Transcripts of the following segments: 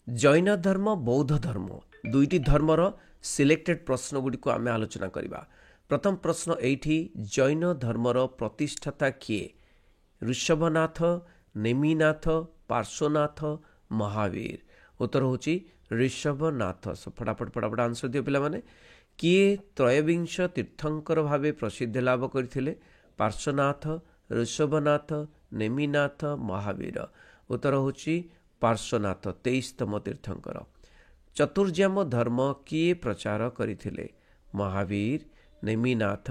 जैन धर्म बौद्ध धर्म दुईटी धर्मर सिलेक्टेड प्रश्न गुड़ी को आम आलोचना करवा। प्रथम प्रश्न एठी जैन धर्मर प्रतिष्ठाता किए? ऋषभनाथ, नेमिनाथ, पार्श्वनाथ, महावीर। उत्तर होची ऋषभनाथ। फटाफट फटाफट आंसर दियो पिला माने। किए त्रयोविंश तीर्थंकर भावे प्रसिद्ध लाभ करथिले? पार्श्वनाथ, ऋषभनाथ, नेमिनाथ, महावीर। उत्तर होची पार्श्वनाथ 23तम तीर्थंकर। चतुर्जाम धर्म किए प्रचार करथिले? महावीर, नेमिनाथ,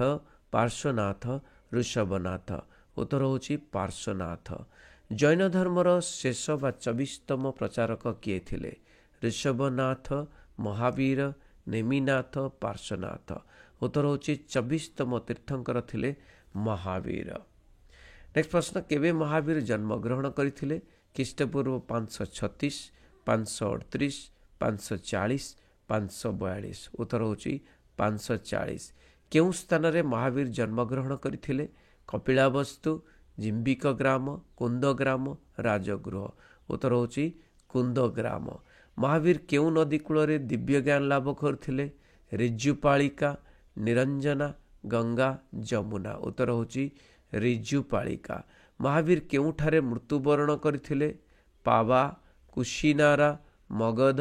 पार्श्वनाथ, ऋषभनाथ। उत्तर होची पार्श्वनाथ। जैन धर्मर शेष बा 24तम प्रचारक किए थिले? ऋषभनाथ, महावीर, नेमिनाथ, पार्श्वनाथ। उत्तर होची 24तम तीर्थंकर थिले महावीर। नेक्स्ट प्रश्न, केबे महावीर जन्म ग्रहण करथिले? ख्रीष्टपूर्व 536, 538, 540, 542। उत्तर होची 540। केउं स्थान रे महावीर जन्म ग्रहण करथिले? कपिलावस्तु, जिम्बिक ग्राम, कुंद ग्राम, राजगृह। उत्तर होची कुंद ग्राम। महावीर केउं नदी कूल रे दिव्य ज्ञान लाभ करथिले? ऋजुपालिका, निरंजना, गंगा, जमुना। उत्तर होची ऋजुपालिका। महावीर केउंठारे मृत्युवरण करथिले? पावा, कुशीनारा, मगध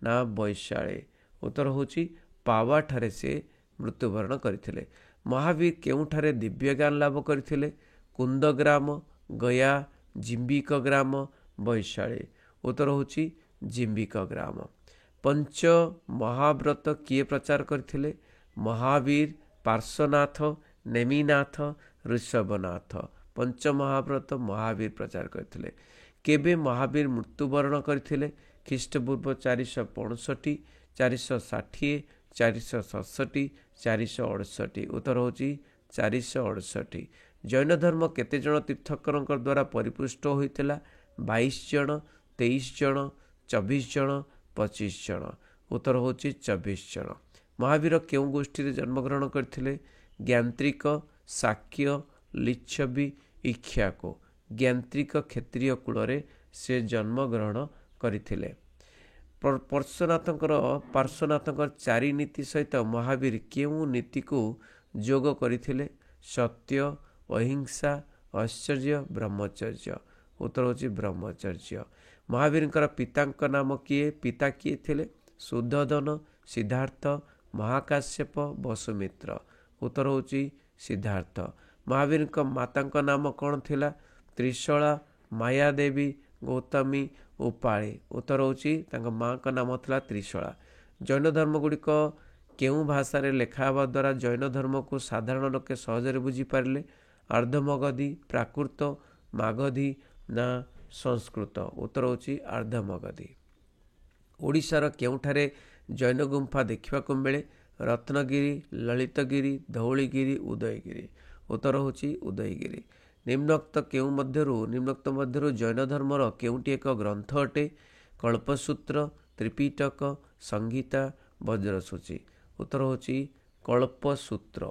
ना बैशाळे। उत्तर होची पावा ठारे से मृत्युवरण करथिले। महावीर केउंठारे दिव्य ज्ञान लाभ करथिले? कुंदग्राम, गया, जिम्बिक ग्राम, बैशाळे। उत्तर होची जिम्बिक ग्राम। पंच महाव्रत किए प्रचार करथिले? महावीर, पार्श्वनाथ, नेमिनाथ, ऋषभनाथ। पंच महाव्रत महावीर प्रचार करथिले। केबे महावीर मृत्युवरण करथिले? ख्रीष्टपूर्व 465, 460, 467, 468। उत्तर होची 468। जैन धर्म केते जन तीर्थंकर द्वारा परिपुष्ट होइतिला? 22 जन, 23 जन, 24 जन, 25 जन। उत्तर होची 24 जन। महावीर केउं गोष्ठी रे जन्मग्रहण करथिले? ज्ञांत्रिक, शाक्य, लिच्छवी, इक्ष्वाकु। ज्ञांत्रिक क्षेत्रीय कूल रे से जन्मग्रहण करथिले। पार्श्वनाथंकर 4 नीति सहित महावीर केउं नीति को जोग करथिले? सत्य, अहिंसा, ऐश्वर्य, ब्रह्मचर्य। उत्तर होची ब्रह्मचर्य। महावीरंकर पितांक नाम किए? पिता किए थिले? शुद्धोधन, सिद्धार्थ, महाकाश्यप, वसुमित्र। उत्तर होची सिद्धार्थ। महावीरंक मातांक नाम कौन थिला? त्रिशला, मायादेवी, गौतमी, उपाळे। उत्तर होची तांका मां का नाम थिला त्रिशला। जैन धर्म गुड़िक केउं भाषा रे लेखा हवा द्वारा जैन धर्म को साधारण लोके सहजरे बुझी पारिले? अर्धमगधी, प्राकृत, मागधी ना संस्कृत। उत्तर होची अर्धमगधी। ओडिशार केउंठारे जैन गुंफा देखिबाकु मिले? रत्नगिरी, ललितगिरी, धौलीगिरी, उदयगिरी। उत्तर होची उदयगिरी। निम्नोक्त मध्यरु जैन धर्मर केउंटी एक ग्रंथ अटे? कल्पसूत्र, त्रिपिटक, संहिता, वज्रसूची। उत्तर होची कल्पसूत्र।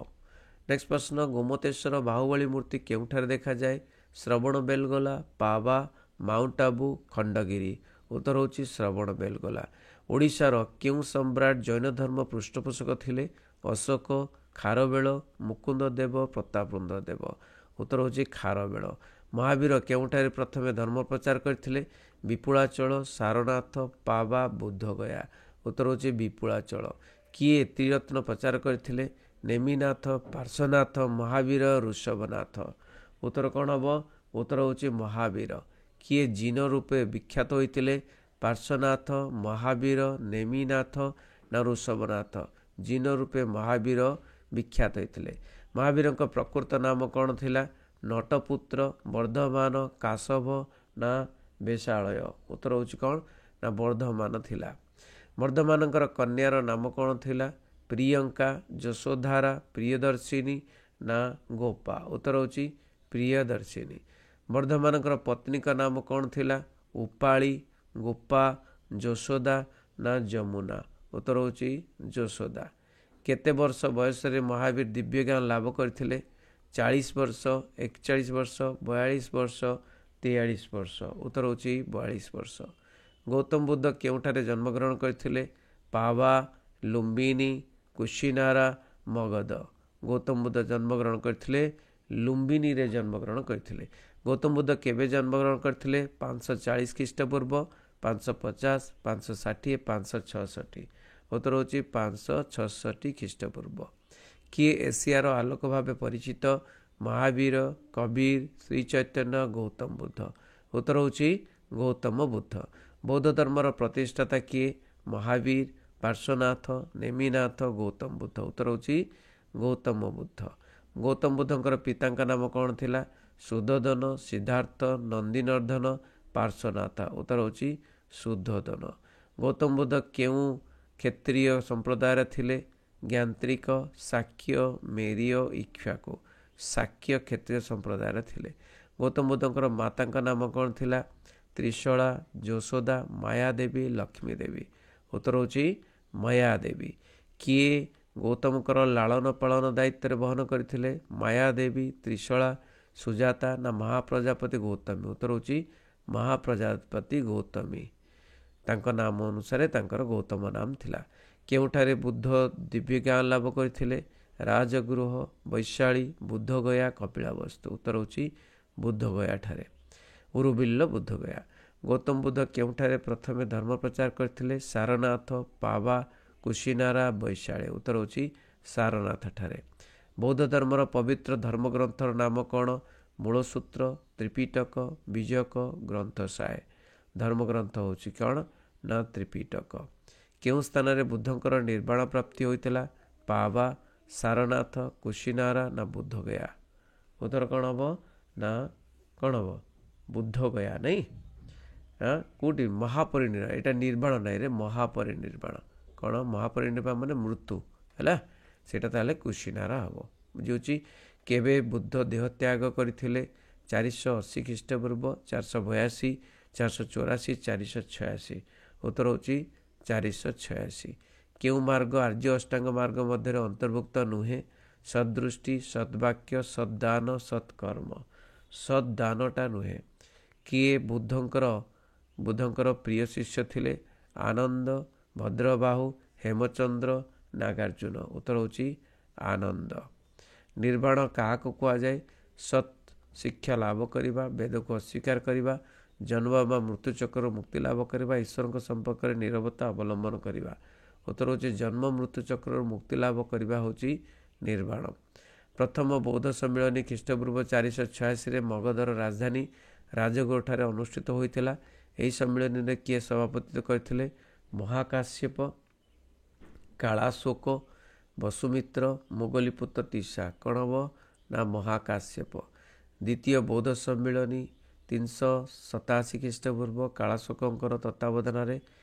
नेक्स्ट प्रश्न, गोमतेश्वर बाहुबली मूर्ति केउंठारे देखा जाए? श्रवणबेलगोला, पावा, माउंट आबू, खंडगिरी। उत्तर होची श्रवणबेलगोला। ओडिशार केउं सम्राट जैन धर्म पृष्ठपोषक थिले? अशोक, खारवेल, मुकुंद देव, प्रतापरुद्र देव। उत्तर होची खारवेल। महावीर केउंठारे प्रथमे धर्म प्रचार करथिले? विपुलाचल, सारनाथ, पावा, बुद्धगया। उत्तर होची विपुलाचल। किए त्रिरत्न प्रचार करथिले? नेमिनाथ, पार्श्वनाथ, महावीर, ऋषभनाथ। उत्तर कौन हम? उत्तर होची महावीर। किए जिन रूपे विख्यात होइतिले? पार्श्वनाथ, महावीर, नेमिनाथ ना ऋषभनाथ? जिन रूपे महावीर विख्यात होइतिले। महावीर प्रकृत नाम कौन थिला? नटपुत्र, वर्धमान, काशव ना बेशालय। उत्तर होची कौन ना वर्धमान थिला। वर्धमान कन्यार नाम कौन थिला? प्रियंका, यशोधारा, प्रियदर्शिनी ना गोपा। उत्तर होची प्रियदर्शिनी। वर्धमान पत्नी का नाम कौन थिला? उपाली, गोपा, यशोदा ना जमुना। उत्तर होची यशोदा। केते वर्ष बयस रे महावीर दिव्य ज्ञान लाभ करथिले? 40 वर्ष, 41 वर्ष, 42 वर्ष, 43 वर्ष। उत्तर होची 42 वर्ष। ଗୌତମ ବୁଦ୍ଧ କେଉଁଠାରେ ଜନ୍ମଗ୍ରହଣ କରିଥିଲେ? ପାବା, ଲୁମ୍ବିନି, କୁଶିନାରା, ମଗଧ। ଗୌତମ ବୁଦ୍ଧ ଜନ୍ମଗ୍ରହଣ କରିଥିଲେ ଲୁମ୍ବିନିରେ ଜନ୍ମଗ୍ରହଣ କରିଥିଲେ। ଗୌତମ ବୁଦ୍ଧ କେବେ ଜନ୍ମଗ୍ରହଣ କରିଥିଲେ? 540 ଖ୍ରୀଷ୍ଟପୂର୍ବ, 550, 560, 566। ଉତ୍ତର ହେଉଛି 566 ଖ୍ରୀଷ୍ଟପୂର୍ବ। କିଏ ଏସିଆର ଆଲୋକ ଭାବେ ପରିଚିତ? ମହାବୀର, କବୀର, ଶ୍ରୀ ଚୈତନ୍ୟ, ଗୌତମ ବୁଦ୍ଧ। ଉତ୍ତର ହେଉଛି ଗୌତମ ବୁଦ୍ଧ। ବୌଦ୍ଧ ଧର୍ମର ପ୍ରତିଷ୍ଠାତା କିଏ? ମହାବୀର, ପାର୍ଶ୍ୱନାଥ, ନେମିନାଥ, ଗୌତମ ବୁଦ୍ଧ। ଉତ୍ତର ହେଉଛି ଗୌତମ ବୁଦ୍ଧ। ଗୌତମ ବୁଦ୍ଧଙ୍କର ପିତାଙ୍କ ନାମ କ'ଣ ଥିଲା? ସୁଧୋଧନ, ସିଦ୍ଧାର୍ଥ, ନନ୍ଦିନର୍ଦ୍ଧନ, ପାର୍ଶ୍ୱନାଥ। ଉତ୍ତର ହେଉଛି ସୁଧୋଧନ। ଗୌତମ ବୁଦ୍ଧ କେଉଁ କ୍ଷତ୍ରିୟ ସମ୍ପ୍ରଦାୟର ଥିଲେ? ଜ୍ଞାନ୍ତ୍ରିକ, ଶାକ୍ୟ, ମେରିୟ, ଇକ୍ଷ୍ୱାକୁ। ଶାକ୍ୟ କ୍ଷତ୍ରିୟ ସମ୍ପ୍ରଦାୟର ଥିଲେ। ଗୌତମ ବୁଦ୍ଧଙ୍କର ମାତାଙ୍କ ନାମ କ'ଣ ଥିଲା? ତ୍ରିଶଳା, ଯଶୋଦା, ମାୟାଦେବୀ, ଲକ୍ଷ୍ମୀ ଦେବୀ। ଉତ୍ତର ହେଉଛି ମାୟାଦେବୀ। କିଏ ଗୌତମଙ୍କର ଲାଳନ ପାଳନ ଦାୟିତ୍ୱରେ ବହନ କରିଥିଲେ? ମାୟାଦେବୀ, ତ୍ରିଶଳା, ସୁଜାତା ନା ମହାପ୍ରଜାପତି ଗୌତମୀ। ଉତ୍ତର ହେଉଛି ମହାପ୍ରଜାପତି ଗୌତମୀ। ତାଙ୍କ ନାମ ଅନୁସାରେ ତାଙ୍କର ଗୌତମ ନାମ ଥିଲା। କେଉଁଠାରେ ବୁଦ୍ଧ ଦିବ୍ୟଜ୍ଞାନ ଲାଭ କରିଥିଲେ? ରାଜଗୃହ, ବୈଶାଳୀ, ବୁଦ୍ଧଗୟା, କପିଳାବସ୍ତୁ। ଉତ୍ତର ହେଉଛି ବୁଦ୍ଧଗୟା ଠାରେ। ଉରୁବିଲ୍ଲ ବୁଦ୍ଧଗୟା। ଗୌତମ ବୁଦ୍ଧ କେଉଁଠାରେ ପ୍ରଥମେ ଧର୍ମ ପ୍ରଚାର କରିଥିଲେ? ସାରନାଥ, ପାବା, କୁଶିନାରା, ବୈଶାଳୀ। ଉତ୍ତର ହେଉଛି ସାରନାଥ ଠାରେ। ବୌଦ୍ଧ ଧର୍ମର ପବିତ୍ର ଧର୍ମଗ୍ରନ୍ଥର ନାମ କ'ଣ? ମୂଳସୂତ୍ର, ତ୍ରିପିଟକ, ବିଜକ, ଗ୍ରନ୍ଥସାୟ। ଧର୍ମଗ୍ରନ୍ଥ ହେଉଛି କ'ଣ? ନା ତ୍ରିପିଟକ। କେଉଁ ସ୍ଥାନରେ ବୁଦ୍ଧଙ୍କର ନିର୍ବାଣ ପ୍ରାପ୍ତି ହୋଇଥିଲା? ପାବା, ସାରନାଥ, କୁଶିନାରା ନା ବୁଦ୍ଧଗୟା। ଉତ୍ତର କ'ଣ ହେବ? ନା କ'ଣ ହେବ? ବୁଦ୍ଧଗୟା ନାଇଁ। କେଉଁଠି? ମହାପରିନିର୍ବାଣ। ଏଇଟା ନିର୍ବାଣ ନାହିଁ ରେ, ମହାପରିନିର୍ବାଣ। କ'ଣ? ମହାପରିନିର୍ବାଣ ମାନେ ମୃତ୍ୟୁ ହେଲା। ସେଇଟା ତାହେଲେ କୁଶିନାରା ହେବ। ବୁଝିହେଉଛି। କେବେ ବୁଦ୍ଧ ଦେହତ୍ୟାଗ କରିଥିଲେ? 480 ଖ୍ରୀଷ୍ଟପୂର୍ବ, 482, 484, 486। ଉତ୍ତର ହେଉଛି 486। କେଉଁ ମାର୍ଗ ଆର୍ଯ୍ୟ ଅଷ୍ଟାଙ୍ଗ ମାର୍ଗ ମଧ୍ୟରେ ଅନ୍ତର୍ଭୁକ୍ତ ନୁହେଁ? ସଦୃଷ୍ଟି, ସଦ୍ବାକ୍ୟ, ସଦ୍ଦାନ, ସତ୍କର୍ମ। ସଦ୍ଦାନଟା ନୁହେଁ। କିଏ ବୁଦ୍ଧଙ୍କର ପ୍ରିୟ ଶିଷ୍ୟ ଥିଲେ? ଆନନ୍ଦ, ଭଦ୍ରବାହୁ, ହେମଚନ୍ଦ୍ର, ନାଗାର୍ଜୁନ। ଉତ୍ତର ହେଉଛି ଆନନ୍ଦ। ନିର୍ବାଣ କାହାକୁ କୁହାଯାଏ? ସତ୍ ଶିକ୍ଷା ଲାଭ କରିବା, ବେଦକୁ ଅସ୍ୱୀକାର କରିବା, ଜନ୍ମ ବା ମୃତ୍ୟୁ ଚକ୍ରରୁ ମୁକ୍ତି ଲାଭ କରିବା, ଈଶ୍ୱରଙ୍କ ସମ୍ପର୍କରେ ନୀରବତା ଅବଲମ୍ବନ କରିବା। ଉତ୍ତର ହେଉଛି ଜନ୍ମ ମୃତ୍ୟୁ ଚକ୍ରରୁ ମୁକ୍ତି ଲାଭ କରିବା ହେଉଛି ନିର୍ବାଣ। ପ୍ରଥମ ବୌଦ୍ଧ ସମ୍ମିଳନୀ ଖ୍ରୀଷ୍ଟପୂର୍ବ 486ରେ ମଗଧର ରାଜଧାନୀ ରାଜଗୃହଠାରେ ଅନୁଷ୍ଠିତ ହୋଇଥିଲା। ଏହି ସମ୍ମିଳନୀରେ କିଏ ସଭାପତିତ୍ୱ କରିଥିଲେ? ମହାକାଶ୍ୟପ, କାଳାଶୋକ, ବସୁମିତ୍ର, ମୋଗଲିପୁତ୍ର ତିସା। କ'ଣ ହେବ? ନା ମହାକାଶ୍ୟପ। ଦ୍ୱିତୀୟ ବୌଦ୍ଧ ସମ୍ମିଳନୀ 387 ଖ୍ରୀଷ୍ଟପୂର୍ବ କାଳାଶୋକଙ୍କର ତତ୍ତ୍ୱାବଧାନରେ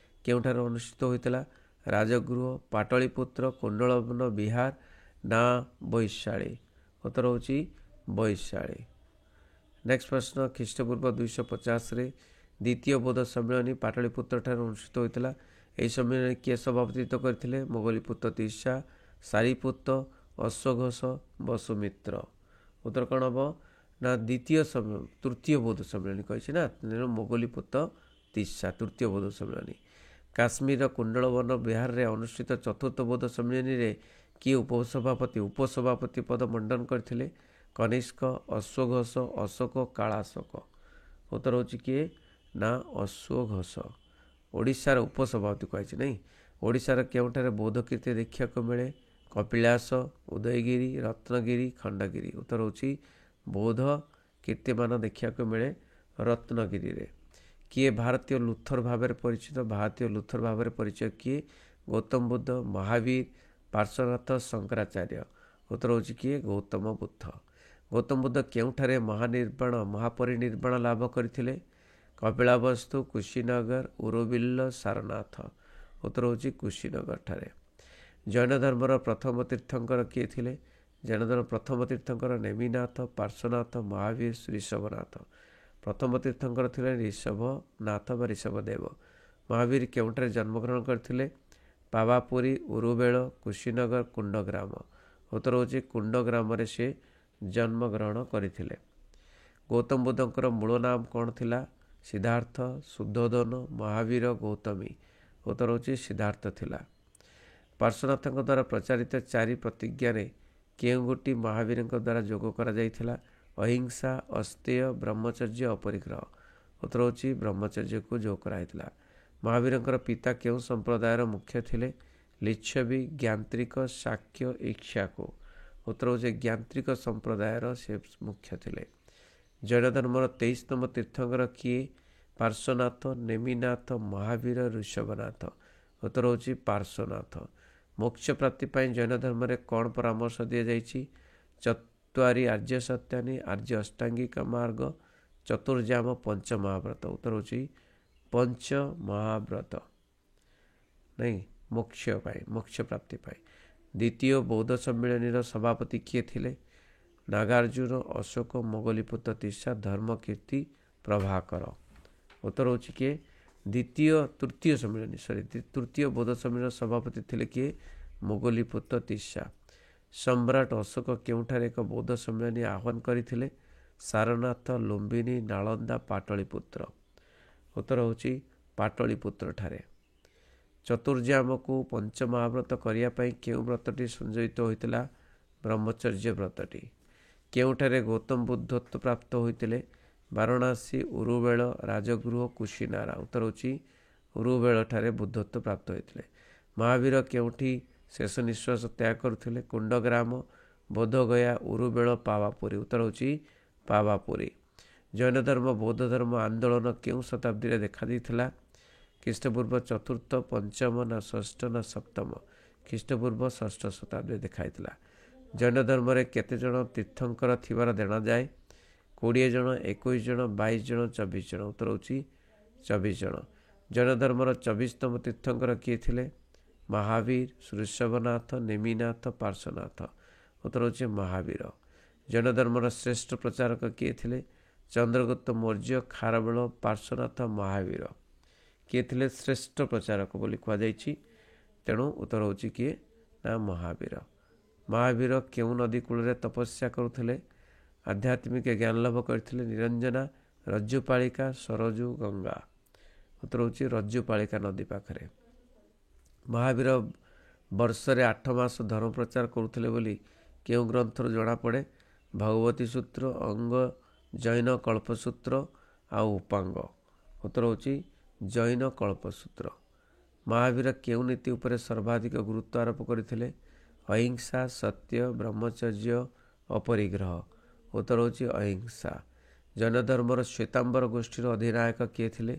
କେଉଁଠାରେ ଅନୁଷ୍ଠିତ ହୋଇଥିଲା? ରାଜଗୃହ, ପାଟଳିପୁତ୍ର, କୁଣ୍ଡଳବନ ବିହାର ନା ବୈଶାଳୀ। ଉତ୍ତର ହେଉଛି ବୈଶାଳୀ। ନେକ୍ସଟ ପ୍ରଶ୍ନ, ଖ୍ରୀଷ୍ଟପୂର୍ବ 250ରେ ଦ୍ୱିତୀୟ ବୌଦ୍ଧ ସମ୍ମିଳନୀ ପାଟଳିପୁତ୍ରଠାରେ ଅନୁଷ୍ଠିତ ହୋଇଥିଲା। ଏହି ସମ୍ମିଳନୀରେ କିଏ ସଭାପତିତ୍ୱ କରିଥିଲେ? ମୋଗଲିପୁତ୍ର ତିସା, ସାରିପୁତ, ଅଶ୍ୱଘୋଷ, ବସୁମିତ୍ର। ଉତ୍ତର କ'ଣ ହେବ? ନା ତୃତୀୟ ବୌଦ୍ଧ ସମ୍ମିଳନୀ କହିଛି ନା, ତେଣୁ ମୋଗଲିପୁତ୍ର ତିସା ତୃତୀୟ ବୌଦ୍ଧ ସମ୍ମିଳନୀ। କାଶ୍ମୀରର କୁଣ୍ଡଳବନ ବିହାରରେ ଅନୁଷ୍ଠିତ ଚତୁର୍ଥ ବୌଦ୍ଧ ସମ୍ମିଳନୀରେ କିଏ ଉପସଭାପତି ପଦ ମଣ୍ଡନ କରିଥିଲେ? କନିଷ୍କ, ଅଶ୍ୱଘୋଷ, ଅଶୋକ, କାଳାଶୋକ। ଉତ୍ତର ହେଉଛି କିଏ? ନା ଅଶ୍ୱଘୋଷ। ଓଡ଼ିଶାର ଉପସଭାପତି କହିଛି ନାହିଁ। ଓଡ଼ିଶାର କେଉଁଠାରେ ବୌଦ୍ଧ କୀର୍ତ୍ତି ଦେଖିବାକୁ ମିଳେ? କପିଳାସ, ଉଦୟଗିରି, ରତ୍ନଗିରି, ଖଣ୍ଡଗିରି। ଉତ୍ତର ହେଉଛି ବୌଦ୍ଧ କୀର୍ତ୍ତିମାନ ଦେଖିବାକୁ ମିଳେ ରତ୍ନଗିରିରେ। କିଏ ଭାରତୀୟ ଲୁଥର ଭାବରେ ପରିଚିତ? ଭାରତୀୟ ଲୁଥର ଭାବରେ ପରିଚୟ କିଏ? ଗୌତମ ବୁଦ୍ଧ, ମହାବୀର, ପାର୍ଶ୍ୱନାଥ, ଶଙ୍କରାଚାର୍ଯ୍ୟ। ଉତ୍ତର ହେଉଛି କିଏ? ଗୌତମ ବୁଦ୍ଧ। ଗୌତମ ବୁଦ୍ଧ କେଉଁଠାରେ ମହାପରିନିର୍ବାଣ ଲାଭ କରିଥିଲେ? କପିଳାବସ୍ତୁ, କୁଶୀନଗର, ଉରୁବିଲ୍ଲ, ସାରନାଥ। ଉତ୍ତର ହେଉଛି କୁଶୀନଗର ଠାରେ। ଜୈନ ଧର୍ମର ପ୍ରଥମ ତୀର୍ଥଙ୍କର କିଏ ଥିଲେ? ଜୈନ ଧର୍ମ ପ୍ରଥମ ତୀର୍ଥଙ୍କର ନେମିନାଥ, ପାର୍ଶ୍ୱନାଥ, ମହାବୀର, ଋଷଭନାଥ। ପ୍ରଥମ ତୀର୍ଥଙ୍କର ଥିଲେ ଋଷଭନାଥ ବା ଋଷଭଦେବ। ମହାବୀର କେଉଁଠାରେ ଜନ୍ମଗ୍ରହଣ କରିଥିଲେ? ପାବାପୁରୀ, ଉରୁବେଳ, କୁଶୀନଗର, କୁଣ୍ଡଗ୍ରାମ। ଉତ୍ତର ହେଉଛି କୁଣ୍ଡଗ୍ରାମରେ ସେ ଜନ୍ମଗ୍ରହଣ କରିଥିଲେ। ଗୌତମ ବୁଦ୍ଧଙ୍କର ମୂଳ ନାମ କ'ଣ ଥିଲା? ସିଦ୍ଧାର୍ଥ, ଶୁଦ୍ଧୋଧନ, ମହାବୀର, ଗୌତମୀ। ଉତ୍ତର ହେଉଛି ସିଦ୍ଧାର୍ଥ ଥିଲା। ପାର୍ଶ୍ୱନାଥଙ୍କ ଦ୍ୱାରା ପ୍ରଚାରିତ 4 ପ୍ରତିଜ୍ଞାରେ କେଉଁ ଗୋଟି ମହାବୀରଙ୍କ ଦ୍ୱାରା ଯୋଗ କରାଯାଇଥିଲା? ଅହିଂସା, ଅସ୍ତେୟ, ବ୍ରହ୍ମଚର୍ଯ୍ୟ, ଅପରିଗ୍ରହ। ଉତ୍ତର ହେଉଛି ବ୍ରହ୍ମଚର୍ଯ୍ୟକୁ ଯୋଗ କରାଯାଇଥିଲା। ମହାବୀରଙ୍କର ପିତା କେଉଁ ସମ୍ପ୍ରଦାୟର ମୁଖ୍ୟ ଥିଲେ? ଲିଚ୍ଛବୀ, ଜ୍ଞାନ୍ତ୍ରିକ, ଶାକ୍ୟ, ଇକ୍ଷ୍ୱାକୁ। ଉତ୍ତର ହେଉଛି ଜ୍ଞାନ୍ତ୍ରିକ ସମ୍ପ୍ରଦାୟର ସେ ମୁଖ୍ୟ ଥିଲେ। ଜୈନ ଧର୍ମର 23ତମ ତୀର୍ଥଙ୍କର କିଏ? ପାର୍ଶ୍ୱନାଥ, ନେମିନାଥ, ମହାବୀର, ଋଷଭନାଥ। ଉତ୍ତର ହେଉଛି ପାର୍ଶ୍ୱନାଥ। ମୋକ୍ଷ ପ୍ରାପ୍ତି ପାଇଁ ଜୈନ ଧର୍ମରେ କ'ଣ ପରାମର୍ଶ ଦିଆଯାଇଛି? ଚତ୍ୱାରି ଆର୍ଯ୍ୟ ସତ୍ୟାନି, ଆର୍ଯ୍ୟ ଅଷ୍ଟାଙ୍ଗିକ ମାର୍ଗ, ଚତୁର୍ଜାମ, ପଞ୍ଚମହାବ୍ରତ। ଉତ୍ତର ହେଉଛି ପଞ୍ଚମହାବ୍ରତ। ନାଇଁ, ମୋକ୍ଷ ପ୍ରାପ୍ତି ପାଇଁ। ଦ୍ୱିତୀୟ ବୌଦ୍ଧ ସମ୍ମିଳନୀର ସଭାପତି କିଏ ଥିଲେ? ନାଗାର୍ଜୁନ, ଅଶୋକ, ମୋଗଲିପୁତ୍ର ତିସା, ଧର୍ମକୀର୍ତ୍ତି, ପ୍ରଭାକର। ଉତ୍ତର ହେଉଛି କିଏ? ତୃତୀୟ ବୌଦ୍ଧ ସମ୍ମିଳନୀର ସଭାପତି ଥିଲେ କିଏ? ମୋଗଲିପୁତ୍ର ତିସା। ସମ୍ରାଟ ଅଶୋକ କେଉଁଠାରେ ଏକ ବୌଦ୍ଧ ସମ୍ମିଳନୀ ଆହ୍ୱାନ କରିଥିଲେ? ସାରନାଥ, ଲୁମ୍ବିନୀ, ନାଳନ୍ଦା, ପାଟଳିପୁତ୍ର। ଉତ୍ତର ହେଉଛି ପାଟଳିପୁତ୍ରଠାରେ। ଚତୁର୍ଜାମକୁ ପଞ୍ଚମହାବ୍ରତ କରିବା ପାଇଁ କେଉଁ ବ୍ରତଟି ସଂଯୋଜିତ ହୋଇଥିଲା? ବ୍ରହ୍ମଚର୍ଯ୍ୟ ବ୍ରତଟି। କେଉଁଠାରେ ଗୌତମ ବୁଦ୍ଧତ୍ୱ ପ୍ରାପ୍ତ ହୋଇଥିଲେ? ବାରାଣସୀ, ଉରୁବେଳ, ରାଜଗୃହ, କୁଶିନାରା। ଉତ୍ତର ହେଉଛି ଉରୁବେଳଠାରେ ବୁଦ୍ଧତ୍ୱ ପ୍ରାପ୍ତ ହୋଇଥିଲେ। ମହାବୀର କେଉଁଠି ଶେଷ ନିଶ୍ୱାସ ତ୍ୟାଗ କରୁଥିଲେ? କୁଣ୍ଡଗ୍ରାମ, ବୋଧଗୟା, ଉରୁବେଳ, ପାୱାପୁରୀ। ଉତ୍ତର ହେଉଛି ପାୱାପୁରୀ। ଜୈନ ଧର୍ମ ବୌଦ୍ଧ ଧର୍ମ ଆନ୍ଦୋଳନ କେଉଁ ଶତାବ୍ଦୀରେ ଦେଖାଦେଇଥିଲା? ଖ୍ରୀଷ୍ଟପୂର୍ବ 4ର୍ଥ, 5ମ ନା 6ଷ୍ଠ ନା 7ମ? ଖ୍ରୀଷ୍ଟପୂର୍ବ 6ଷ୍ଠ ଶତାବ୍ଦୀରେ ଦେଖାଯାଇଥିଲା। ଜୈନ ଧର୍ମରେ କେତେ ଜଣ ତୀର୍ଥଙ୍କର ଥିବାର ଜଣାଯାଏ? 20 ଜଣ, 21 ଜଣ, 22 ଜଣ, 24 ଜଣ। ଉତ୍ତର ହେଉଛି 24 ଜଣ। ଜୈନ ଧର୍ମର 24ତମ ତୀର୍ଥଙ୍କର କିଏ ଥିଲେ? ମହାବୀର, ଋଷଭନାଥ, ନେମିନାଥ, ପାର୍ଶ୍ୱନାଥ। ଉତ୍ତର ହେଉଛି ମହାବୀର। ଜୈନ ଧର୍ମର ଶ୍ରେଷ୍ଠ ପ୍ରଚାରକ କିଏ ଥିଲେ? ଚନ୍ଦ୍ରଗୁପ୍ତ ମୌର୍ଯ୍ୟ, ଖାରବେଳ, ପାର୍ଶ୍ୱନାଥ, ମହାବୀର। କିଏ ଥିଲେ ଶ୍ରେଷ୍ଠ ପ୍ରଚାରକ ବୋଲି କୁହାଯାଇଛି? ତେଣୁ ଉତ୍ତର ହେଉଛି କିଏ? ନା ମହାବୀର। ମହାବୀର କେଉଁ ନଦୀ କୂଳରେ ତପସ୍ୟା କରୁଥିଲେ? ଆଧ୍ୟାତ୍ମିକ ଜ୍ଞାନ ଲାଭ କରିଥିଲେ? ନିରଞ୍ଜନା, ରଜ୍ଜୁପାଳିକା, ସରଜୁ, ଗଙ୍ଗା। ଉତ୍ତର ହେଉଛି ରଜ୍ଜୁପାଳିକା ନଦୀ ପାଖରେ। ମହାବୀର ବର୍ଷରେ 8 ମାସ ଧର୍ମ ପ୍ରଚାର କରୁଥିଲେ ବୋଲି କେଉଁ ଗ୍ରନ୍ଥରୁ ଜଣାପଡ଼େ? ଭଗବତୀ ସୂତ୍ର, ଅଙ୍ଗ, ଜୈନ କଳ୍ପସୂତ୍ର ଆଉ ଉପାଙ୍ଗ। ଉତ୍ତର ହେଉଛି ଜୈନ କଳ୍ପସୂତ୍ର। ମହାବୀର କେଉଁ ନୀତି ଉପରେ ସର୍ବାଧିକ ଗୁରୁତ୍ୱ ଆରୋପ କରିଥିଲେ? ଅହିଂସା, ସତ୍ୟ, ବ୍ରହ୍ମଚର୍ଯ୍ୟ, ଅପରିଗ୍ରହ। ଉତ୍ତର ହେଉଛି ଅହିଂସା। ଜୈନ ଧର୍ମର ଶ୍ୱେତାମ୍ବର ଗୋଷ୍ଠୀର ଅଧିନାୟକ କିଏ ଥିଲେ?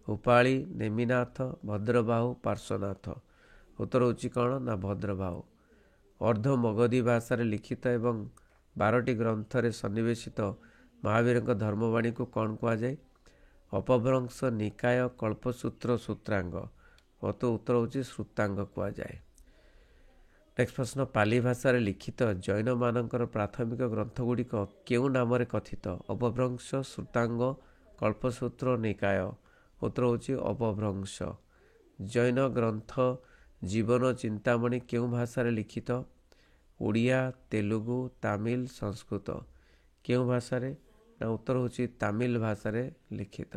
ଉପାଳି, ନେମିନାଥ, ଭଦ୍ରବାହୁ, ପାର୍ଶ୍ୱନାଥ। ଉତ୍ତର ହେଉଛି କ'ଣ? ନା ଭଦ୍ରବାହୁ। ଅର୍ଦ୍ଧ ମଗଧୀ ଭାଷାରେ ଲିଖିତ ଏବଂ 12ଟି ଗ୍ରନ୍ଥରେ ସନ୍ନିବେଶିତ ମହାବୀରଙ୍କ ଧର୍ମବାଣୀକୁ କ'ଣ କୁହାଯାଏ? ଅପଭ୍ରଂଶ, ନିକାୟ, କଳ୍ପସୂତ୍ର, ସୂତ୍ରାଙ୍ଗ। ଉତ୍ତର ହେଉଛି ସୂତାଙ୍ଗ କୁହାଯାଏ। ନେକ୍ସଟ ପ୍ରଶ୍ନ, ପାଲି ଭାଷାରେ ଲିଖିତ ଜୈନମାନଙ୍କର ପ୍ରାଥମିକ ଗ୍ରନ୍ଥଗୁଡ଼ିକ କେଉଁ ନାମରେ କଥିତ? ଅପଭ୍ରଂଶ, ସୂତାଙ୍ଗ, କଳ୍ପସୂତ୍ର, ନିକାୟ। ଉତ୍ତର ହେଉଛି ଅପଭ୍ରଂଶ। ଜୈନ ଗ୍ରନ୍ଥ ଜୀବନ ଚିନ୍ତାମଣି କେଉଁ ଭାଷାରେ ଲିଖିତ? ଓଡ଼ିଆ, ତେଲୁଗୁ, ତାମିଲ, ସଂସ୍କୃତ। କେଉଁ ଭାଷାରେ? ନା ଉତ୍ତର ହେଉଛି ତାମିଲ ଭାଷାରେ ଲିଖିତ।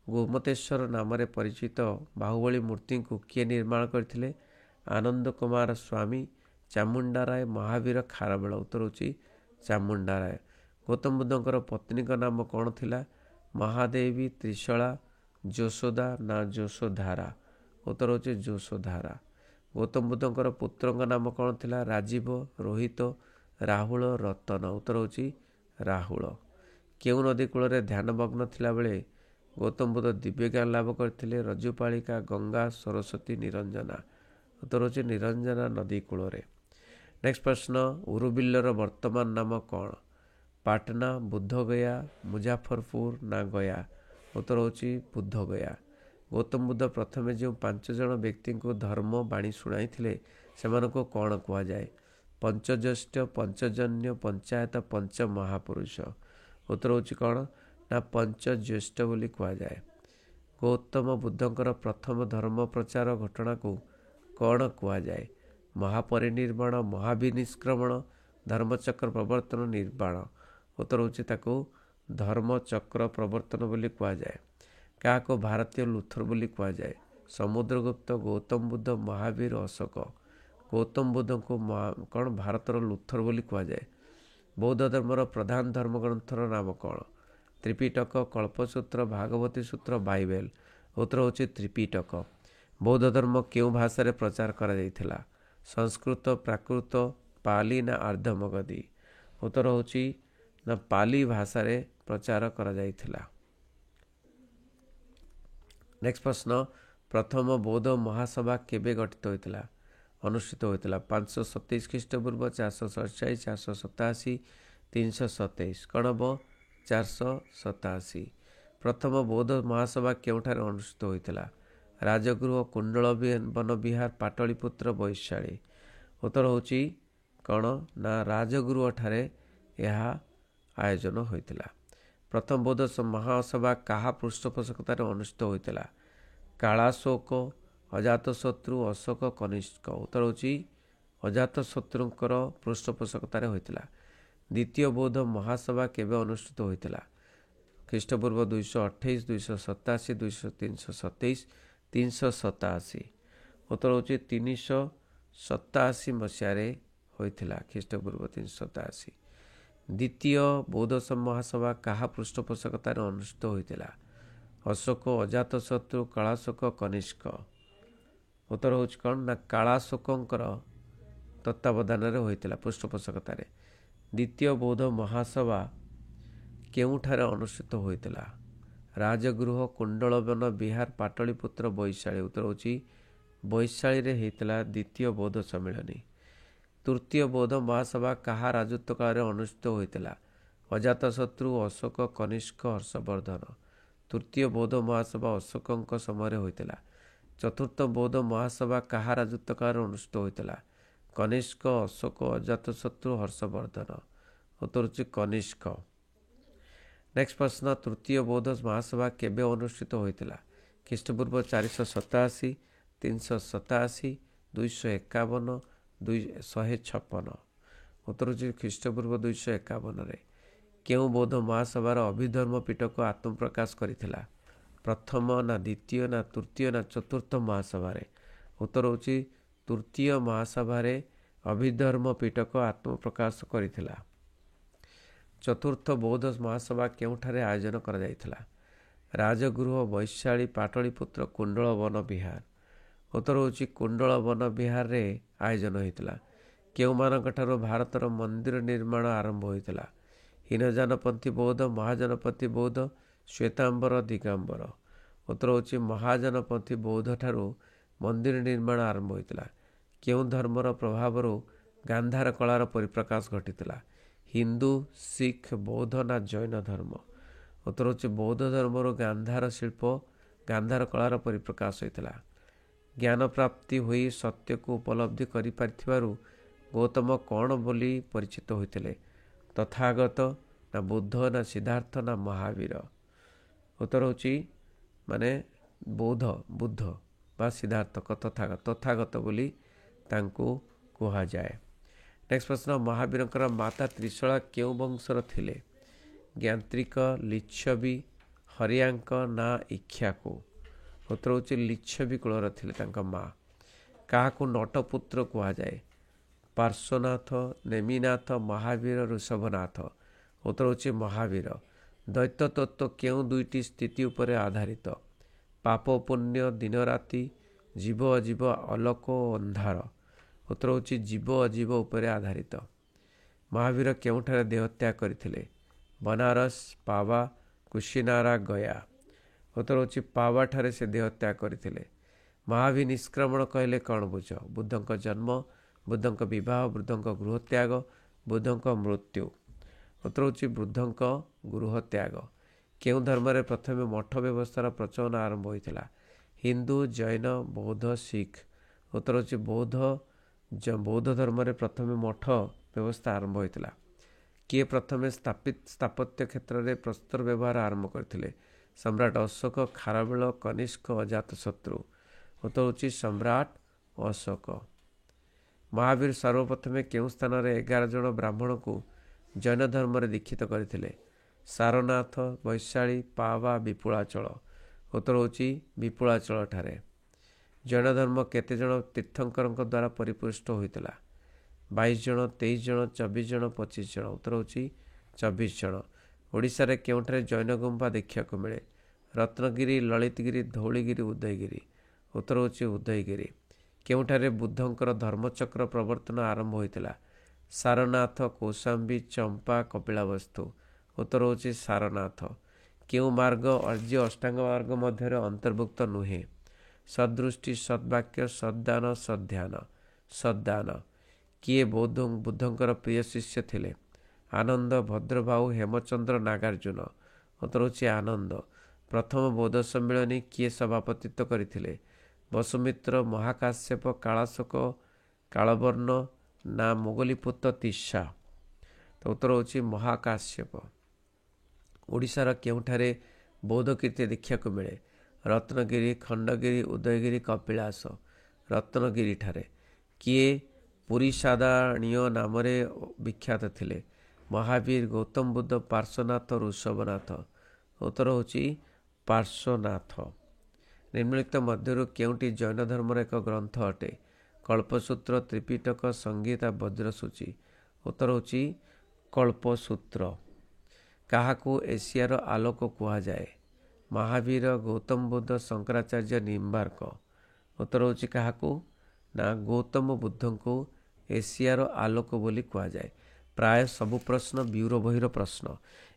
ଗୋମତେଶ୍ୱର ନାମରେ ପରିଚିତ ବାହୁବଳୀ ମୂର୍ତ୍ତିଙ୍କୁ କିଏ ନିର୍ମାଣ କରିଥିଲେ? ଆନନ୍ଦ କୁମାର ସ୍ୱାମୀ, ଚାମୁଣ୍ଡାରାୟ, ମହାବୀର, ଖାରବେଳ। ଉତ୍ତର ହେଉଛି ଚାମୁଣ୍ଡାରାୟ। ଗୌତମ ବୁଦ୍ଧଙ୍କର ପତ୍ନୀଙ୍କ ନାମ କ'ଣ ଥିଲା? ମହାଦେବୀ, ତ୍ରିଶଳା, ଯଶୋଦା ନା ଯଶୋଧାରା? ଉତ୍ତର ହେଉଛି ଯଶୋଧାରା। ଗୌତମ ବୁଦ୍ଧଙ୍କର ପୁତ୍ରଙ୍କ ନାମ କ'ଣ ଥିଲା? ରାଜୀବ, ରୋହିତ, ରାହୁଳ, ରତନ। ଉତ୍ତର ହେଉଛି ରାହୁଳ। କେଉଁ ନଦୀ କୂଳରେ ଧ୍ୟାନମଗ୍ନ ଥିଲାବେଳେ ଗୌତମ ବୁଦ୍ଧ ଦିବ୍ୟଜ୍ଞାନ ଲାଭ କରିଥିଲେ? ରଜ୍ଜୁପାଳିକା, ଗଙ୍ଗା, ସରସ୍ୱତୀ, ନିରଞ୍ଜନା। ଉତ୍ତର ହେଉଛି ନିରଞ୍ଜନା ନଦୀ କୂଳରେ। ନେକ୍ସଟ ପ୍ରଶ୍ନ, ଉରୁବିଲ୍ଲର ବର୍ତ୍ତମାନ ନାମ କ'ଣ? ପାଟନା, ବୁଦ୍ଧଗୟା, ମୁଜାଫରପୁର ନା ଗୟା? ଉତ୍ତର ହେଉଛି ବୁଦ୍ଧଗୟା। ଗୌତମ ବୁଦ୍ଧ ପ୍ରଥମେ ଯେଉଁ 5 ଜଣ ବ୍ୟକ୍ତିଙ୍କୁ ଧର୍ମ ବାଣୀ ଶୁଣାଇଥିଲେ ସେମାନଙ୍କୁ କ'ଣ କୁହାଯାଏ? ପଞ୍ଚଜ୍ୟେଷ୍ଠ, ପଞ୍ଚଜନ୍ୟ, ପଞ୍ଚାୟତ, ପଞ୍ଚମହାପୁରୁଷ। ଉତ୍ତର ହେଉଛି କ'ଣ? ନା ପଞ୍ଚଜ୍ୟେଷ୍ଠ ବୋଲି କୁହାଯାଏ। ଗୌତମ ବୁଦ୍ଧଙ୍କର ପ୍ରଥମ ଧର୍ମ ପ୍ରଚାର ଘଟଣାକୁ କ'ଣ କୁହାଯାଏ? ମହାପରିନିର୍ବାଣ, ମହାବିନିଷ୍କ୍ରମଣ, ଧର୍ମଚକ୍ର ପ୍ରବର୍ତ୍ତନ, ନିର୍ବାଣ। ଉତ୍ତର ହେଉଛି ତାକୁ ଧର୍ମ ଚକ୍ର ପ୍ରବର୍ତ୍ତନ ବୋଲି କୁହାଯାଏ। କାହାକୁ ଭାରତୀୟ ଲୁଥର ବୋଲି କୁହାଯାଏ। ସମୁଦ୍ରଗୁପ୍ତ, ଗୌତମ ବୁଦ୍ଧ, ମହାବୀର, ଅଶୋକ। ଗୌତମ ବୁଦ୍ଧଙ୍କୁ କ'ଣ ଭାରତର ଲୁଥର ବୋଲି କୁହାଯାଏ। ବୌଦ୍ଧ ଧର୍ମର ପ୍ରଧାନ ଧର୍ମଗ୍ରନ୍ଥର ନାମ କ'ଣ? ତ୍ରିପିଟକ, କଳ୍ପସୂତ୍ର, ଭାଗବତୀ ସୂତ୍ର, ବାଇବେଲ। ଉତ୍ତର ହେଉଛି ତ୍ରିପିଟକ। ବୌଦ୍ଧ ଧର୍ମ କେଉଁ ଭାଷାରେ ପ୍ରଚାର କରାଯାଇଥିଲା? ସଂସ୍କୃତ, ପ୍ରାକୃତ, ପାଲି ନା ଆର୍ଦ୍ଧମଗଧୀ? ଉତ୍ତର ହେଉଛି ନା ପାଲି ଭାଷାରେ ପ୍ରଚାର କରାଯାଇଥିଲା। ନେକ୍ସଟ ପ୍ରଶ୍ନ, ପ୍ରଥମ ବୌଦ୍ଧ ମହାସଭା କେବେ ଗଠିତ ହୋଇଥିଲା? ଅନୁଷ୍ଠିତ ହୋଇଥିଲା 527 ଖ୍ରୀଷ୍ଟପୂର୍ବ, 447, 487, 327। କ'ଣ ହେବ? 487। ପ୍ରଥମ ବୌଦ୍ଧ ମହାସଭା କେଉଁଠାରେ ଅନୁଷ୍ଠିତ ହୋଇଥିଲା? ରାଜଗୃହ, କୁଣ୍ଡଳ ବନ ବିହାର, ପାଟଳିପୁତ୍ର, ବୈଶାଳୀ। ଉତ୍ତର ହେଉଛି କ'ଣ ନା ରାଜଗୃହଠାରେ ଏହା ଆୟୋଜନ ହୋଇଥିଲା। ପ୍ରଥମ ବୌଦ୍ଧ ମହାସଭା କାହା ପୃଷ୍ଠପୋଷକତାରେ ଅନୁଷ୍ଠିତ ହୋଇଥିଲା? କାଳାଶୋକ, ଅଜାତଶତ୍ରୁ, ଅଶୋକ, କନିଷ୍କ। ଉତ୍ତର ହେଉଛି ଅଜାତଶତ୍ରୁଙ୍କର ପୃଷ୍ଠପୋଷକତାରେ ହୋଇଥିଲା। ଦ୍ୱିତୀୟ ବୌଦ୍ଧ ମହାସଭା କେବେ ଅନୁଷ୍ଠିତ ହୋଇଥିଲା? ଖ୍ରୀଷ୍ଟପୂର୍ବ 228, 287, 327, 387। ଉତ୍ତର ହେଉଛି 387 ମସିହାରେ ହୋଇଥିଲା, ଖ୍ରୀଷ୍ଟପୂର୍ବ 387। ଦ୍ୱିତୀୟ ବୌଦ୍ଧ ମହାସଭା କାହା ପୃଷ୍ଠପୋଷକତାରେ ଅନୁଷ୍ଠିତ ହୋଇଥିଲା? ଅଶୋକ, ଅଜାତଶତ୍ରୁ, କାଳାଶୋକ, କନିଷ୍କ। ଉତ୍ତର ହେଉଛି କ'ଣ ନା କାଳାଶୋକଙ୍କର ତତ୍ତ୍ୱାବଧାନରେ ହୋଇଥିଲା, ପୃଷ୍ଠପୋଷକତାରେ। ଦ୍ୱିତୀୟ ବୌଦ୍ଧ ମହାସଭା କେଉଁଠାରେ ଅନୁଷ୍ଠିତ ହୋଇଥିଲା? ରାଜଗୃହ, କୁଣ୍ଡଳବନ ବିହାର, ପାଟଳିପୁତ୍ର, ବୈଶାଳୀ। ଉତ୍ତର ହେଉଛି ବୈଶାଳୀରେ ହୋଇଥିଲା ଦ୍ୱିତୀୟ ବୌଦ୍ଧ ସମ୍ମିଳନୀ। ତୃତୀୟ ବୌଦ୍ଧ ମହାସଭା କାହା ରାଜତ୍ୱ କାଳରେ ଅନୁଷ୍ଠିତ ହୋଇଥିଲା? ଅଜାତଶତ୍ରୁ, ଅଶୋକ, କନିଷ୍କ, ହର୍ଷବର୍ଦ୍ଧନ। ତୃତୀୟ ବୌଦ୍ଧ ମହାସଭା ଅଶୋକଙ୍କ ସମୟରେ ହୋଇଥିଲା। ଚତୁର୍ଥ ବୌଦ୍ଧ ମହାସଭା କାହା ରାଜତ୍ୱ କାଳରେ ଅନୁଷ୍ଠିତ ହୋଇଥିଲା? କନିଷ୍କ, ଅଶୋକ, ଅଜାତଶତ୍ରୁ, ହର୍ଷବର୍ଦ୍ଧନ। ଉତ୍ତର ହେଉଛି କନିଷ୍କ। ନେକ୍ସଟ ପ୍ରଶ୍ନ, ତୃତୀୟ ବୌଦ୍ଧ ମହାସଭା କେବେ ଅନୁଷ୍ଠିତ ହୋଇଥିଲା? ଖ୍ରୀଷ୍ଟପୂର୍ବ 487, 387, 251, 156। ଉତ୍ତର ହେଉଛି ଖ୍ରୀଷ୍ଟପୂର୍ବ 251ରେ। କେଉଁ ବୌଦ୍ଧ ମହାସଭାର ଅଭିଧର୍ମ ପୀଠକୁ ଆତ୍ମପ୍ରକାଶ କରିଥିଲା? ପ୍ରଥମ ନା ଦ୍ୱିତୀୟ ନା ତୃତୀୟ ନା ଚତୁର୍ଥ ମହାସଭାରେ? ଉତ୍ତର ହେଉଛି ତୃତୀୟ ମହାସଭାରେ ଅଭିଧର୍ମ ପୀଠକୁ ଆତ୍ମପ୍ରକାଶ କରିଥିଲା। ଚତୁର୍ଥ ବୌଦ୍ଧ ମହାସଭା କେଉଁଠାରେ ଆୟୋଜନ କରାଯାଇଥିଲା? ରାଜଗୃହ, ବୈଶାଳୀ, ପାଟଳିପୁତ୍ର, କୁଣ୍ଡଳ ବନ ବିହାର। ଉତ୍ତର ହେଉଛି କୁଣ୍ଡଳ ବନ ବିହାରରେ ଆୟୋଜନ ହୋଇଥିଲା। କେଉଁମାନଙ୍କଠାରୁ ଭାରତର ମନ୍ଦିର ନିର୍ମାଣ ଆରମ୍ଭ ହୋଇଥିଲା? ହୀନଯାନପନ୍ଥୀ ବୌଦ୍ଧ, ମହାଯାନପନ୍ଥୀ ବୌଦ୍ଧ, ଶ୍ୱେତାମ୍ବର, ଦିଗମ୍ବର। ଉତ୍ତର ହେଉଛି ମହାଯାନପନ୍ଥୀ ବୌଦ୍ଧଠାରୁ ମନ୍ଦିର ନିର୍ମାଣ ଆରମ୍ଭ ହୋଇଥିଲା। କେଉଁ ଧର୍ମର ପ୍ରଭାବରୁ ଗାନ୍ଧାର କଳାର ପରିପ୍ରକାଶ ଘଟିଥିଲା? ହିନ୍ଦୁ, ଶିଖ, ବୌଦ୍ଧ ନା ଜୈନ ଧର୍ମ? ଉତ୍ତର ହେଉଛି ବୌଦ୍ଧ ଧର୍ମରୁ ଗାନ୍ଧାର ଶିଳ୍ପ, ଗାନ୍ଧାର କଳାର ପରିପ୍ରକାଶ ହୋଇଥିଲା। ଜ୍ଞାନ ପ୍ରାପ୍ତି ହୋଇ ସତ୍ୟକୁ ଉପଲବ୍ଧି କରିପାରିଥିବାରୁ ଗୌତମ କ'ଣ ବୋଲି ପରିଚିତ ହୋଇଥିଲେ? ତଥାଗତ ନା ବୁଦ୍ଧ ନା ସିଦ୍ଧାର୍ଥ ନା ମହାବୀର? ଉତ୍ତର ହେଉଛି ବୁଦ୍ଧ ବା ସିଦ୍ଧାର୍ଥ, ତଥାଗତ ବୋଲି ତାଙ୍କୁ କୁହାଯାଏ। ନେକ୍ସଟ ପ୍ରଶ୍ନ, ମହାବୀରଙ୍କର ମାତା ତ୍ରିଶଳା କେଉଁ ବଂଶର ଥିଲେ? ଜ୍ଞାନ୍ତ୍ରିକ, ଲିଚ୍ଛବୀ, ହରିୟାଙ୍କ ନା ଇକ୍ଷ୍ୱାକୁ? ଉତ୍ତର ହେଉଛି ଲିଚ୍ଛବୀ କୁଳର ଥିଲେ ତାଙ୍କ ମା। କାହାକୁ ନଟପୁତ୍ର କୁହାଯାଏ? ପାର୍ଶ୍ୱନାଥ, ନେମିନାଥ, ମହାବୀର, ଋଷଭନାଥ। ଉତ୍ତର ହେଉଛି ମହାବୀର। ଦୈତ୍ୟ ତତ୍ତ୍ୱ କେଉଁ ଦୁଇଟି ସ୍ଥିତି ଉପରେ ଆଧାରିତ? ପାପ ପୁଣ୍ୟ, ଦିନରାତି, ଜୀବ ଅଜୀବ, ଅଲୋକ ଓ ଅନ୍ଧାର। ଉତ୍ତର ହେଉଛି ଜୀବ ଅଜୀବ ଉପରେ ଆଧାରିତ। ମହାବୀର କେଉଁଠାରେ ଦେହତ୍ୟାଗ କରିଥିଲେ? ବନାରସ, ପାବା, କୁଶିନାରା, ଗୟା। ଉତ୍ତର ହେଉଛି ପାବାଠାରେ ସେ ଦେହତ୍ୟାଗ କରିଥିଲେ। ମହାବିନିଷ୍କ୍ରମଣ କହିଲେ କ'ଣ ବୁଝ? ବୁଦ୍ଧଙ୍କ ଜନ୍ମ, ବୁଦ୍ଧଙ୍କ ବିବାହ, ବୁଦ୍ଧଙ୍କ ଗୃହତ୍ୟାଗ, ବୁଦ୍ଧଙ୍କ ମୃତ୍ୟୁ। ଉତ୍ତର ହେଉଛି ବୁଦ୍ଧଙ୍କ ଗୃହତ୍ୟାଗ। କେଉଁ ଧର୍ମରେ ପ୍ରଥମେ ମଠ ବ୍ୟବସ୍ଥାର ପ୍ରଚଳନ ଆରମ୍ଭ ହୋଇଥିଲା? ହିନ୍ଦୁ, ଜୈନ, ବୌଦ୍ଧ, ଶିଖ। ଉତ୍ତର ହେଉଛି ବୌଦ୍ଧ ଧର୍ମରେ ପ୍ରଥମେ ମଠ ବ୍ୟବସ୍ଥା ଆରମ୍ଭ ହୋଇଥିଲା। କିଏ ପ୍ରଥମେ ସ୍ଥାପତ୍ୟ କ୍ଷେତ୍ରରେ ପ୍ରସ୍ତର ବ୍ୟବହାର ଆରମ୍ଭ କରିଥିଲେ? ସମ୍ରାଟ ଅଶୋକ, ଖାରବେଳ, କନିଷ୍କ, ଅଜାତଶତ୍ରୁ। ଉତ୍ତର ହେଉଛି ସମ୍ରାଟ ଅଶୋକ। ମହାବୀର ସର୍ବପ୍ରଥମେ କେଉଁ ସ୍ଥାନରେ 11 ଜଣ ବ୍ରାହ୍ମଣଙ୍କୁ ଜୈନ ଧର୍ମରେ ଦୀକ୍ଷିତ କରିଥିଲେ? ସାରନାଥ, ବୈଶାଳୀ, ପାବା, ବିପୁଳାଚଳ। ଉତ୍ତର ହେଉଛି ବିପୁଳାଚଳ ଠାରେ। ଜୈନ ଧର୍ମ କେତେଜଣ ତୀର୍ଥଙ୍କରଙ୍କ ଦ୍ୱାରା ପରିପୃଷ୍ଟ ହୋଇଥିଲା? 22 ଜଣ, 23 ଜଣ, 24 ଜଣ, 25 ଜଣ। ଉତ୍ତର ହେଉଛି 24 ଜଣ। ଓଡ଼ିଶାରେ କେଉଁଠାରେ ଜୈନ ଗୁମ୍ଫା ଦେଖିବାକୁ ମିଳେ? ରତ୍ନଗିରି, ଲଳିତଗିରି, ଧଉଳିଗିରି, ଉଦୟଗିରି। ଉତ୍ତର ହେଉଛି ଉଦୟଗିରି। କେଉଁଠାରେ ବୁଦ୍ଧଙ୍କର ଧର୍ମଚକ୍ର ପ୍ରବର୍ତ୍ତନ ଆରମ୍ଭ ହୋଇଥିଲା? ସାରନାଥ, କୌଶାମ୍ବୀ, ଚମ୍ପା, କପିଳାବସ୍ତୁ। ଉତ୍ତର ହେଉଛି ସାରନାଥ। କେଉଁ ମାର୍ଗ ଆର୍ଯ୍ୟ ଅଷ୍ଟାଙ୍ଗ ମାର୍ଗ ମଧ୍ୟରେ ଅନ୍ତର୍ଭୁକ୍ତ ନୁହେଁ? ସଦୃଷ୍ଟି, ସଦ୍ବାକ୍ୟ, ସଦ୍ଦାନ, ସଦ୍ଧ୍ୟାନ। ସଦ୍ଦାନ। କିଏ ବୁଦ୍ଧଙ୍କର ପ୍ରିୟ ଶିଷ୍ୟ ଥିଲେ? ଆନନ୍ଦ, ଭଦ୍ରଭାଉ, ହେମଚନ୍ଦ୍ର, ନାଗାର୍ଜୁନ। ଉତ୍ତର ହେଉଛି ଆନନ୍ଦ। ପ୍ରଥମ ବୌଦ୍ଧ ସମ୍ମିଳନୀ କିଏ ସଭାପତିତ୍ୱ କରିଥିଲେ? ବସୁମିତ୍ର, ମହାକାଶ୍ୟପ, କାଳାଶୋକ, କାଳବର୍ଣ୍ଣ ନା ମୋଗଲିପୁତ ତିସା। ତ ଉତ୍ତର ହେଉଛି ମହାକାଶ୍ୟପ। ଓଡ଼ିଶାର କେଉଁଠାରେ ବୌଦ୍ଧ କୀର୍ତ୍ତି ଦେଖିବାକୁ ମିଳେ? ରତ୍ନଗିରି, ଖଣ୍ଡଗିରି, ଉଦୟଗିରି, କପିଳାସ। ରତ୍ନଗିରି ଠାରେ। କିଏ ପୁରୀସାଦାଣୀୟ ନାମରେ ବିଖ୍ୟାତ ଥିଲେ? ମହାବୀର, ଗୌତମ ବୁଦ୍ଧ, ପାର୍ଶ୍ୱନାଥ, ଋଷଭନାଥ। ଉତ୍ତର ହେଉଛି ପାର୍ଶ୍ୱନାଥ। ନିମ୍ନଲିଖିତ ମଧ୍ୟରୁ କେଉଁଟି ଜୈନ ଧର୍ମର ଏକ ଗ୍ରନ୍ଥ ଅଟେ? କଳ୍ପସୂତ୍ର, ତ୍ରିପିଟକ, ସଂହିତା, ବଜ୍ରସୂଚୀ। ଉତ୍ତର ହେଉଛି କଳ୍ପସୂତ୍ର। କାହାକୁ ଏସିଆର ଆଲୋକ କୁହାଯାଏ? ମହାବୀର, ଗୌତମ ବୁଦ୍ଧ, ଶଙ୍କରାଚାର୍ଯ୍ୟ, ନିମ୍ବାର୍କ। ଉତ୍ତର ହେଉଛି କାହାକୁ? ନା ଗୌତମ ବୁଦ୍ଧଙ୍କୁ ଏସିଆର ଆଲୋକ ବୋଲି କୁହାଯାଏ। ପ୍ରାୟ ସବୁ ପ୍ରଶ୍ନ ବ୍ୟୁରୋ ବହିର ପ୍ରଶ୍ନ।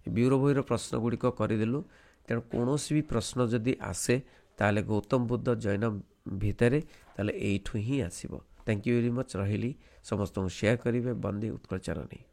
ବ୍ୟୁରୋ ବହିର ପ୍ରଶ୍ନ ଗୁଡ଼ିକ କରିଦେଲୁ। ତେଣୁ କୌଣସି ବି ପ୍ରଶ୍ନ ଯଦି ଆସେ ତାହେଲେ ଗୌତମ ବୁଦ୍ଧ ଜୈନ ଭିତରେ ତାହେଲେ ଏଇଠୁ ହିଁ ଆସିବ। Thank you very much. ରହିଲି। ସମସ୍ତଙ୍କୁ ସେୟାର କରିବେ। ବନ୍ଦେ ଉତ୍କଳ ଚରଣୀ।